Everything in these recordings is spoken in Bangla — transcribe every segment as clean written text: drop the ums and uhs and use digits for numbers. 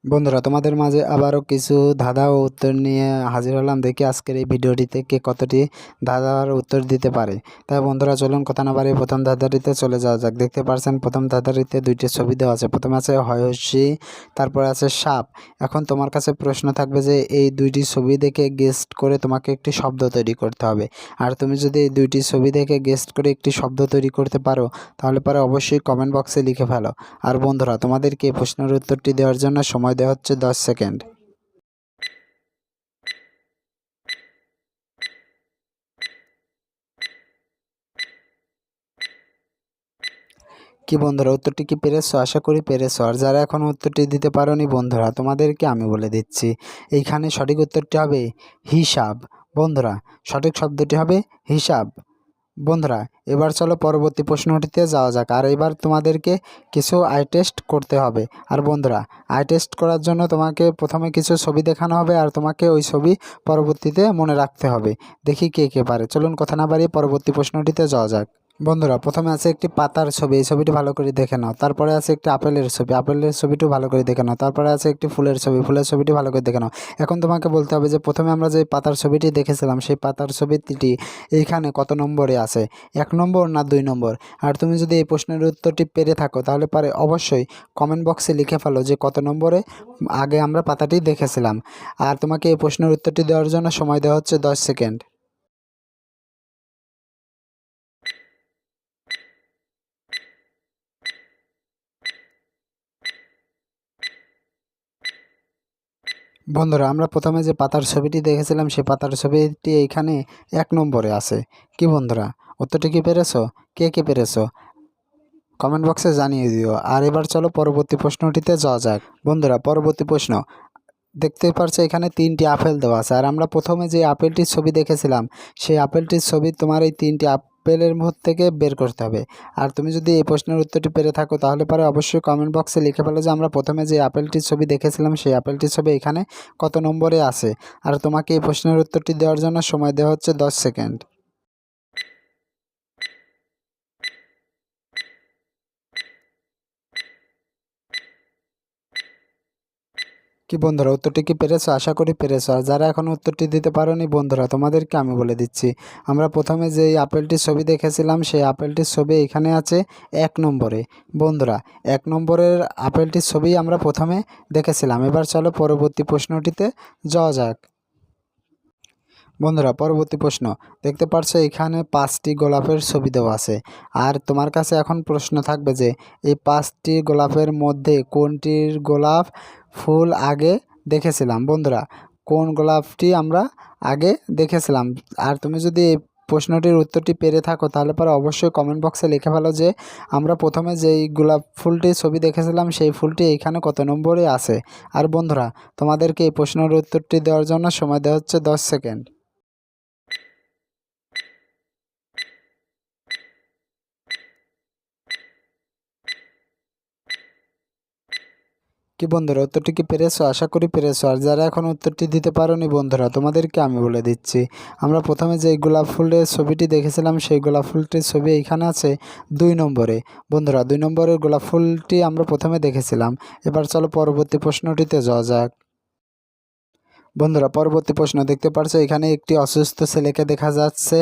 বন্ধুরা, তোমাদের মাঝে আবারও কিছু ধাঁধা ও উত্তর নিয়ে হাজির হলাম। দেখি আজকের এই ভিডিওটিতে কে কতটি ধাঁধার উত্তর দিতে পারে। তাই বন্ধুরা, চলুন কথা না বাড়িয়ে প্রথম ধাঁধাটিতে চলে যাওয়া যাক। দেখতে পাচ্ছেন প্রথম ধাঁধাটিতে দুইটি ছবি দেওয়া আছে। প্রথমে আছে হয়সী, তারপরে আছে সাপ। এখন তোমার কাছে প্রশ্ন থাকবে যে এই দুইটি ছবি দেখে গেস্ট করে তোমাকে একটি শব্দ তৈরি করতে হবে। আর তুমি যদি এই দুইটি ছবি দেখে গেস্ট করে একটি শব্দ তৈরি করতে পারো তাহলে পরে অবশ্যই কমেন্ট বক্সে লিখে ফেলো। আর বন্ধুরা, তোমাদেরকে এই প্রশ্নের উত্তরটি দেওয়ার জন্য সময় দেওয়া হচ্ছে 10 সেকেন্ড। কি বন্ধুরা, উত্তরটি কি পেরেছো? আশা করি পেরেছো। আর যারা এখনও উত্তরটি দিতে পারোনি বন্ধুরা, তোমাদেরকে আমি বলে দিচ্ছি, এইখানে সঠিক উত্তরটি হবে হিসাব। বন্ধুরা, সঠিক শব্দটি হবে হিসাব। বন্ধুরা, এবার চলো পরবর্তী প্রশ্নটিতে যাওয়া যাক। আর এবার তোমাদেরকে কিছু আই টেস্ট করতে হবে। আর বন্ধুরা, আই টেস্ট করার জন্য তোমাকে প্রথমে কিছু ছবি দেখানো হবে আর তোমাকে ওই ছবি পরবর্তীতে মনে রাখতে হবে। দেখি কে কে পারে। চলুন কথা না বাড়িয়ে পরবর্তী প্রশ্নটিতে যাওয়া যাক। বন্ধুরা, প্রথমে আছে একটি পাতার ছবি, এই ছবিটি ভালো করে দেখে নাও। তারপরে আছে একটি আপেলের ছবি, আপেলের ছবিটিও ভালো করে দেখে নাও। তারপরে আছে একটি ফুলের ছবি, ফুলের ছবিটি ভালো করে দেখে নাও। এখন তোমাকে বলতে হবে যে প্রথমে আমরা যে পাতার ছবিটি দেখেছিলাম সেই পাতার ছবিটি এইখানে কত নম্বরে আছে, 1 নম্বর না 2 নম্বর। আর তুমি যদি এই প্রশ্নের উত্তরটি পেরে থাকো তাহলে পারে অবশ্যই কমেন্ট বক্সে লিখে ফেলো যে কত নম্বরে আগে আমরা পাতাটি দেখেছিলাম। আর তোমাকে এই প্রশ্নের উত্তরটি দেওয়ার জন্য সময় দেওয়া হচ্ছে 10 সেকেন্ড। বন্ধুরা, আমরা প্রথমে যে পাতার ছবিটি দেখেছিলাম সেই পাতার ছবিটি এইখানে 1 নম্বরে আছে। কি বন্ধুরা, উত্তরটি কি পেরেছো? কে কে পেরেছো কমেন্ট বক্সে জানিয়ে দিও। আর এবার চলো পরবর্তী প্রশ্নটিতে যাওয়া যাক। বন্ধুরা, পরবর্তী প্রশ্ন, দেখতে পাচ্ছ এখানে 3টি আপেল দেওয়া আছে। আর আমরা প্রথমে যে আপেলটির ছবি দেখেছিলাম সেই আপেলটির ছবি তোমার এই 3টি আপেলের মধ্যে থেকে বের করতে হবে। আর তুমি যদি এই প্রশ্নের উত্তরটি পেরে থাকো তাহলে পরে অবশ্যই কমেন্ট বক্সে লিখে ফেলো যে আমরা প্রথমে যে আপেলটির ছবি দেখেছিলাম সেই আপেলটির ছবি এখানে কত নম্বরে আছে। আর তোমাকে এই প্রশ্নের উত্তরটি দেওয়ার জন্য সময় দেওয়া হচ্ছে 10 সেকেন্ড। কি বন্ধুরা, উত্তরটি কি পেরেছো? আশা করি পেরেছো। আর যারা এখনও উত্তরটি দিতে পারোনি বন্ধুরা, তোমাদেরকে আমি বলে দিচ্ছি, আমরা প্রথমে যেই আপেলটির ছবি দেখেছিলাম সেই আপেলটির ছবি এখানে আছে 1 নম্বরে। বন্ধুরা, 1 নম্বরের আপেলটির ছবি আমরা প্রথমে দেখেছিলাম। এবার চলো পরবর্তী প্রশ্নটিতে যাওয়া যাক। বন্ধুরা, পরবর্তী প্রশ্ন, দেখতে পাচ্ছ এখানে 5টি গোলাপের ছবি দেওয়া আছে। আর তোমার কাছে এখন প্রশ্ন থাকবে যে এই 5টি গোলাপের মধ্যে কোনটির গোলাপ ফুল আগে দেখেছিলাম। বন্ধুরা, কোন গোলাপটি আমরা আগে দেখেছিলাম? আর তুমি যদি এই প্রশ্নটির উত্তরটি পেরে থাকো তাহলে পরে অবশ্যই কমেন্ট বক্সে লিখে ফেলো যে আমরা প্রথমে যেই গোলাপ ফুলটির ছবি দেখেছিলাম সেই ফুলটি এইখানে কত নম্বরে আছে। আর বন্ধুরা, তোমাদেরকে এই প্রশ্নের উত্তরটি দেওয়ার জন্য সময় দেওয়া হচ্ছে 10 সেকেন্ড। কি বন্ধুরা, উত্তরটি কি পেরেছো? আশা করি পেরেছো। আর যারা এখন উত্তরটি দিতে পারোনি বন্ধুরা, তোমাদেরকে আমি বলে দিচ্ছি, আমরা প্রথমে যে গোলাপ ফুলের ছবিটি দেখেছিলাম সেই গোলাপ ফুলটির ছবি এইখানে আছে 2 নম্বরে। বন্ধুরা, 2 নম্বরের গোলাপ ফুলটি আমরা প্রথমে দেখেছিলাম। এবার চলো পরবর্তী প্রশ্নটিতে যাওয়া যাক। বন্ধুরা, পরবর্তী প্রশ্ন, দেখতে পাচ্ছ এখানে একটি অসুস্থ ছেলেকে দেখা যাচ্ছে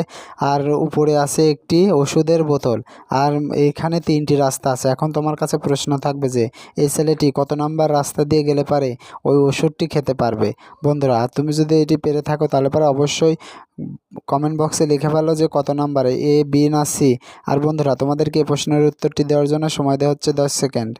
আর উপরে আছে একটি ওষুধের বোতল। আর এখানে 3টি রাস্তা আছে। এখন তোমার কাছে প্রশ্ন থাকবে যে এই ছেলেটি কত নাম্বার রাস্তা দিয়ে গেলে পারে ওই ওষুধটি খেতে পারবে। বন্ধুরা, তুমি যদি এটি পেরে থাকো তাহলে পরে অবশ্যই কমেন্ট বক্সে লিখে ফেলো যে কত নাম্বারে, এ, বি না সি। আর বন্ধুরা, তোমাদেরকে এই প্রশ্নের উত্তরটি দেওয়ার জন্য সময় দেওয়া হচ্ছে 10 সেকেন্ড।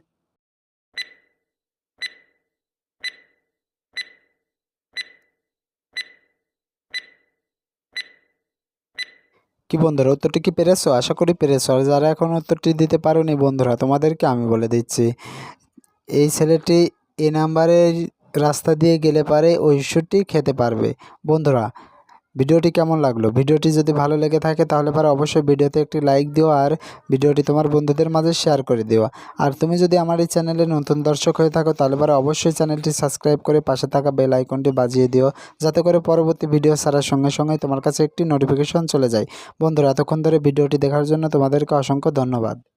কি বন্ধুরা, উত্তরটি কি পেরেছো? আশা করি পেরেছো। আর যারা এখন উত্তরটি দিতে পারোনি বন্ধুরা, তোমাদেরকে আমি বলে দিচ্ছি, এই ছেলেটি এ নাম্বারের রাস্তা দিয়ে গেলে পারে ওই ওষুধটি খেতে পারবে। বন্ধুরা, ভিডিওটি কেমন লাগলো? ভিডিওটি যদি ভালো লেগে থাকে তাহলে পরে অবশ্যই ভিডিওতে একটি লাইক দিও আর ভিডিওটি তোমার বন্ধুদের মাঝে শেয়ার করে দিও। আর তুমি যদি আমার এই চ্যানেলে নতুন দর্শক হয়ে থাকো তাহলে পরে অবশ্যই চ্যানেলটি সাবস্ক্রাইব করে পাশে থাকা বেল আইকনটি বাজিয়ে দিও, যাতে করে পরবর্তী ভিডিও ছাড়ার সঙ্গে সঙ্গে তোমার কাছে একটি নোটিফিকেশন চলে যায়। বন্ধুরা, এতক্ষণ ধরে ভিডিওটি দেখার জন্য তোমাদেরকে অসংখ্য ধন্যবাদ।